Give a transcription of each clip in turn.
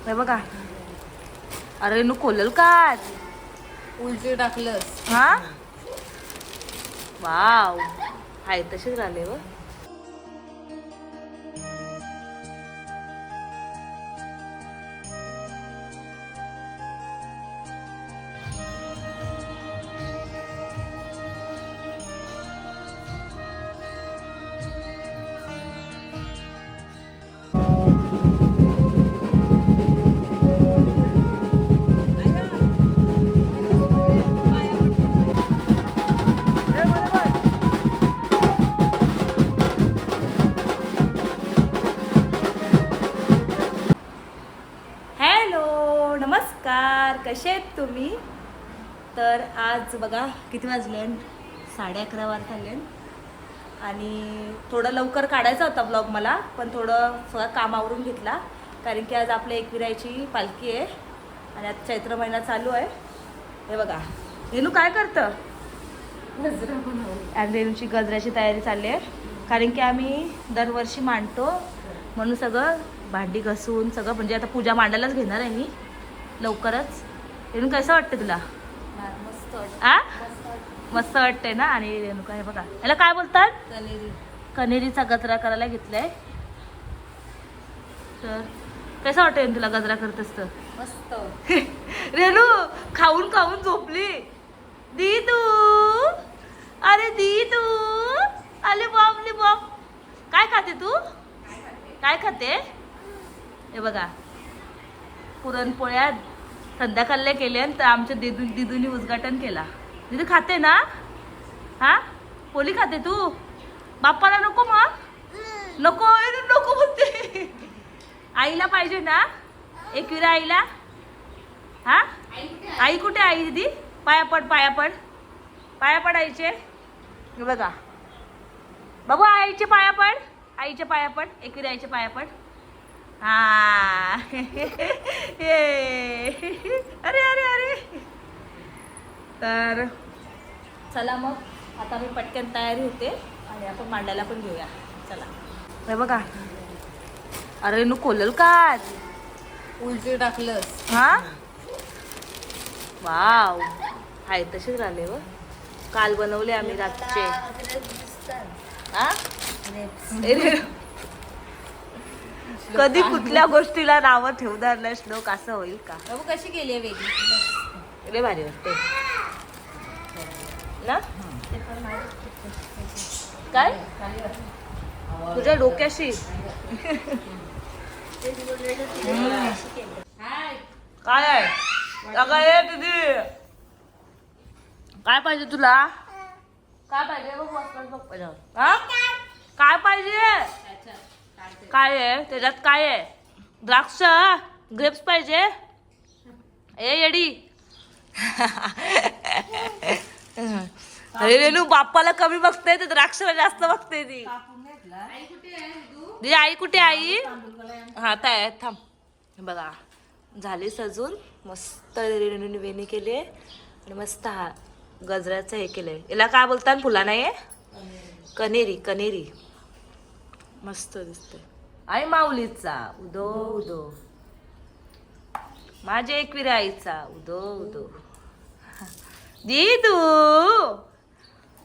हे बघा. अरे नु खोलल का उलटी टाकलंस. हा वाव हाय तसेच राहिले व. नमस्कार, कसे आहेत तुम्ही? तर आज बघा किती वाजले, 11:30 वाजले आणि थोडं लवकर काढायचा होता ब्लॉग मला, पण थोडं सगळं काम आवरून घेतला कारण की आज आपल्या एकविरायची पालखी आहे आणि आज चैत्र महिना चालू आहे. हे बघा रेणू काय करतं, गजरा बनवली आणि रेणूची गजऱ्याची तयारी चालली आहे कारण की आम्ही दरवर्षी मांडतो म्हणून सगळं भांडी घसून सगळं, म्हणजे आता पूजा मांडायलाच घेणार आहे मी लवकरच. रेणू कसं वाटतं तुला? मस्त मस्त वाटतंय ना. आणि रेणुका हे बघा याला काय बोलतात, कनेरी. कनेरीचा गजरा करायला घेतलाय. तर कसं वाटतं तुला गजरा करत असतं? मस्त. रेणू खाऊन खाऊन झोपली. दी तू, अरे दी तू, अरे बापले बाप. काय खाते तू, काय खाते? हे बघा पुरणपोळ्या संध्याकाळला केल्या तर आमच्या दिदूनी उद्घाटन केला. दिदी खाते ना? हा पोळी खाते तू? बाप्पाला नको मग? नको नको म्हणते. आईला पाहिजे ना एकविरा आईला. हा आई कुठे? आई दिदी पाया पड, पाया पड, पाया पड आईचे. हे बघा बाबू आईचे पाया पड, आईचे पाया पड, एकविरा आईचे पाया पड. हा अरे अरे अरे. तर चला मग आता मी पटकन तयारी होते आणि आपण मांडायला पण घेऊया. चला. हे बघा अरे नु खोलल का उलटी टाकलंस. हा वाव हाय तसेच राहिले व. काल बनवले आम्ही रातचे. हा कधी कुठल्या गोष्टीला नावं ठेवणार नाही श्लोक, असं होईल का? बाबू कशी केली आहे वेगळी? लय भारी वाटते ना. काय तुझ्या डोक्याशी काय आहे? अगं ये दीदी काय पाहिजे तुला? काय पाहिजे बघ वाचतात बघ पहिलं. हा काय पाहिजे? काय आहे त्याच्यात? काय आहे? द्राक्ष, ग्रेप्स पाहिजे? ए येडी. अरे रेणू बाप्पाला कमी बघते तर द्राक्षला जास्त बघते ती. दीदी आई कुठे? आई हा ताय थांब. बघा झाली सजून मस्त. रेणूने वेणी केली आणि मस्त हा गजऱ्याचं हे केलंय. याला काय बोलतात फुला नाही? कनेरी. कनेरी मस्त दिसते. आई माऊलीचा उदो उदो, माझ्या एकविरा आईचा उदो उदो. दीदू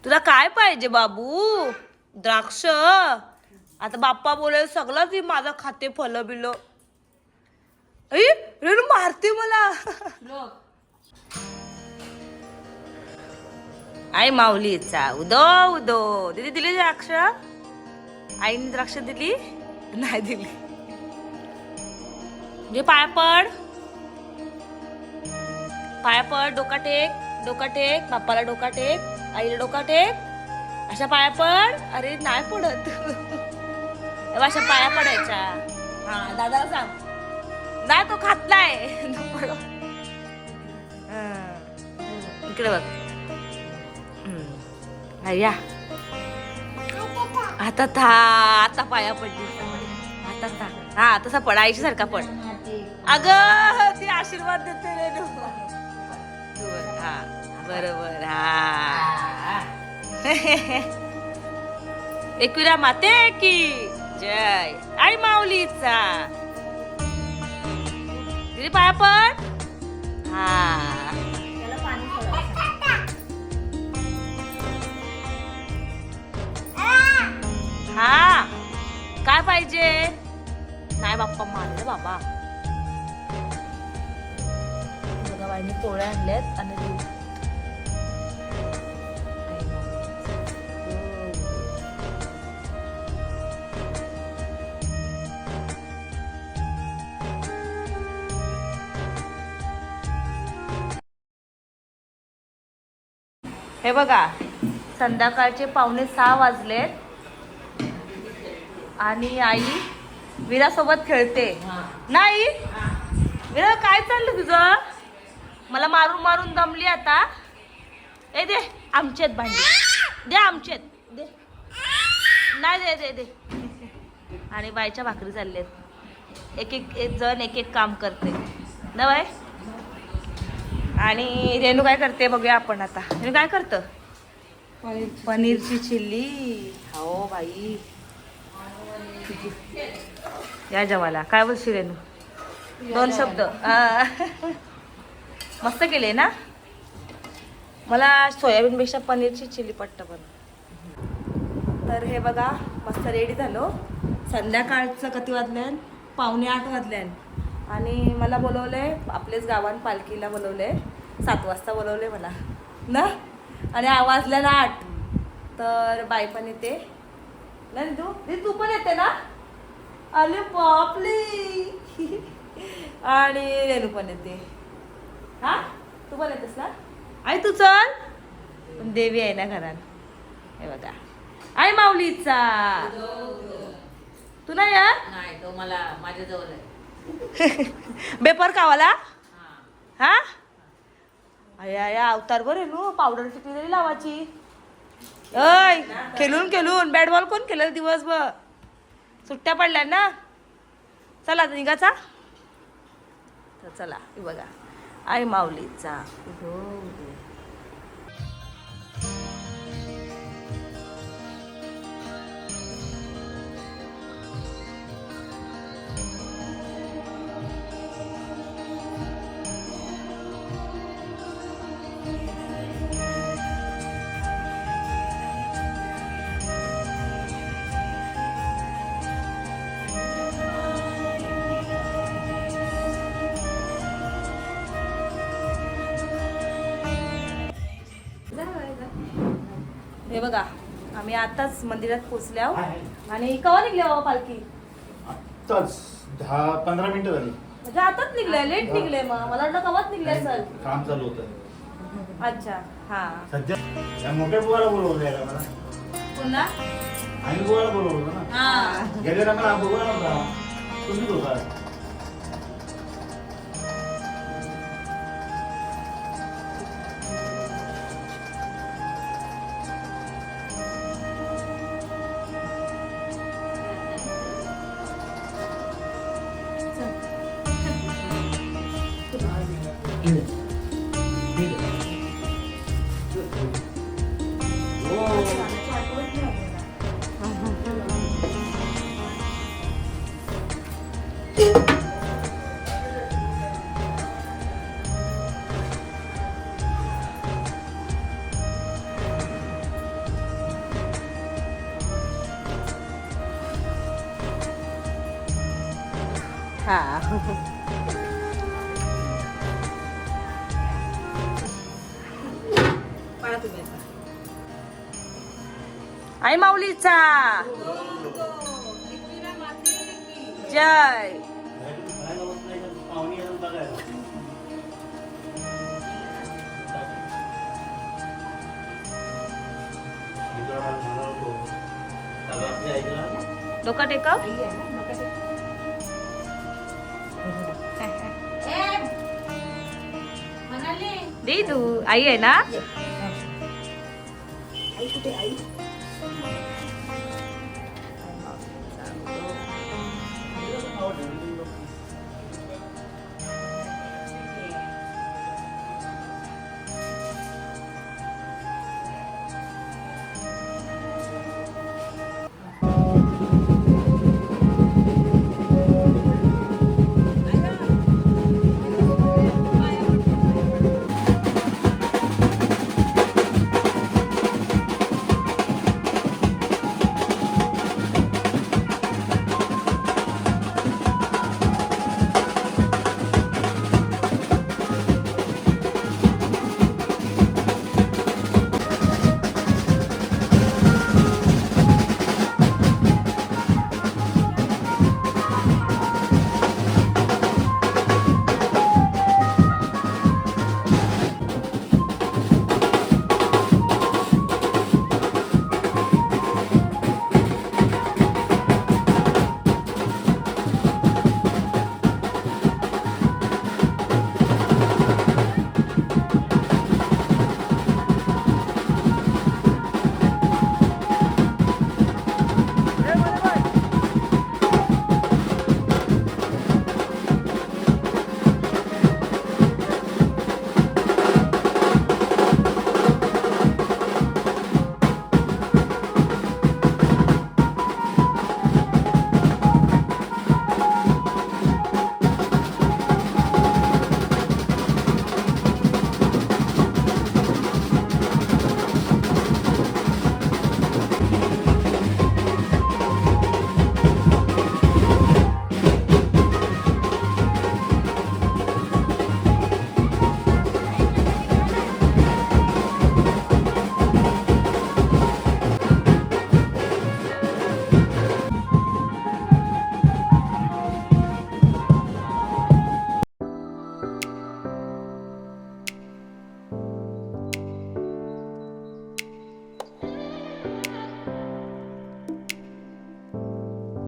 तुला काय पाहिजे बाबू? द्राक्ष. आता बाप्पा बोलेल सगळं ती माझा खाते फल बिल. रेणू मारते मला. आई माऊलीचा उदो उदो. दीदी दिली द्राक्ष? आईने द्राक्ष दिली? नाही दिली. म्हणजे पाया पड, पाया पड, डोका टेक, डोका टेक, बाप्पाला डोका टेक, आईला डोका टेक, अशा पाया पड. अरे नाही पडत. अशा पाया पडायच्या. हा दादाला सांग. नाही तो खात नाही. इकडे बघ. या आता था आता पाया पडली. आता था हा तसा पड, आईशी सारखा पड. अगं ती आशीर्वाद देते रेणू. हा बरोबर. हा एकविरा माते की जय. आई माऊलीचा दीदी पाया पड. हा त्याला पाणी सोडायचं. हा काय पाहिजे. नाही बाप्पा मारले बाबा. बघा बाईने पोळ्या आणल्यात आणि दूध. हे बघा संध्याकाळचे 5:45 वाजलेत आणि आई वीरासोबत खेळते. नाही वीरा काय चाललं तुझं. मला मारून मारून दमली आता. ए दे आमचेत भांडी दे. आमचेत दे. नाही दे दे दे. आणि बाईच्या भाकरी चाललेत. एक जण एक काम करते ना बाय. आणि रेणू काय करते बघूया आपण आता. रेणू काय करतं. पनीरची चिल्ली. हो बाई या जेवायला. काय बोलशी रेणू. 2 शब्द. मस्त केले ना. मला सोयाबीनपेक्षा पनीरची चिल्ली पट्ट पण. तर हे बघा मस्त रेडी झालो. संध्याकाळचं किती वाजल्यान 7:45 वाजल्यान. आणि मला बोलवलंय आपलेच गावात पालखीला बोलवलंय. 7 वाजता बोलवलंय मला ना. आणि वाजल्याला 8. तर बाई पण येते ना. तू पण येते ना. अरे बापली. आणि रेणू पण येते. हा तू पण येतेस ना. आई तू चल. पण देवी आहे ना घरात. हे बघा आई माऊलीचा. तू नाही यार. नाही तो मला माझ्या जवळ आहे. बेपर कावाला. हा या अवतार बरे नू. पावडर किती लावायची. अय खेळून बॅट बॉल कोण खेळलं दिवसभर. सुट्ट्या पडल्या ना. चला निघाचा. तर चला हे बघा आई माऊलीचा. हे बघा आम्ही आताच मंदिरात पोचल्या. आणि केव्हा निघल्या बाबा पालखी. आत्ताच 10-15 मिनिटं झाली. म्हणजे आताच निघले. लेट निघले. मग मला वाटलं केव्हाच निघले सर. काम चालू होतं. अच्छा हा. सध्या या मोठ्या बुवाला बोलवलं यायला मला. पुन्हा आणि बुवाला बोलवलं होतं ना. हा गेले ना मला बुवा नव्हता. तुम्हीच होता. हा. आई माऊलीचा जय. डोका टेका. दे तू आई आहे ना. आई कुठे आई.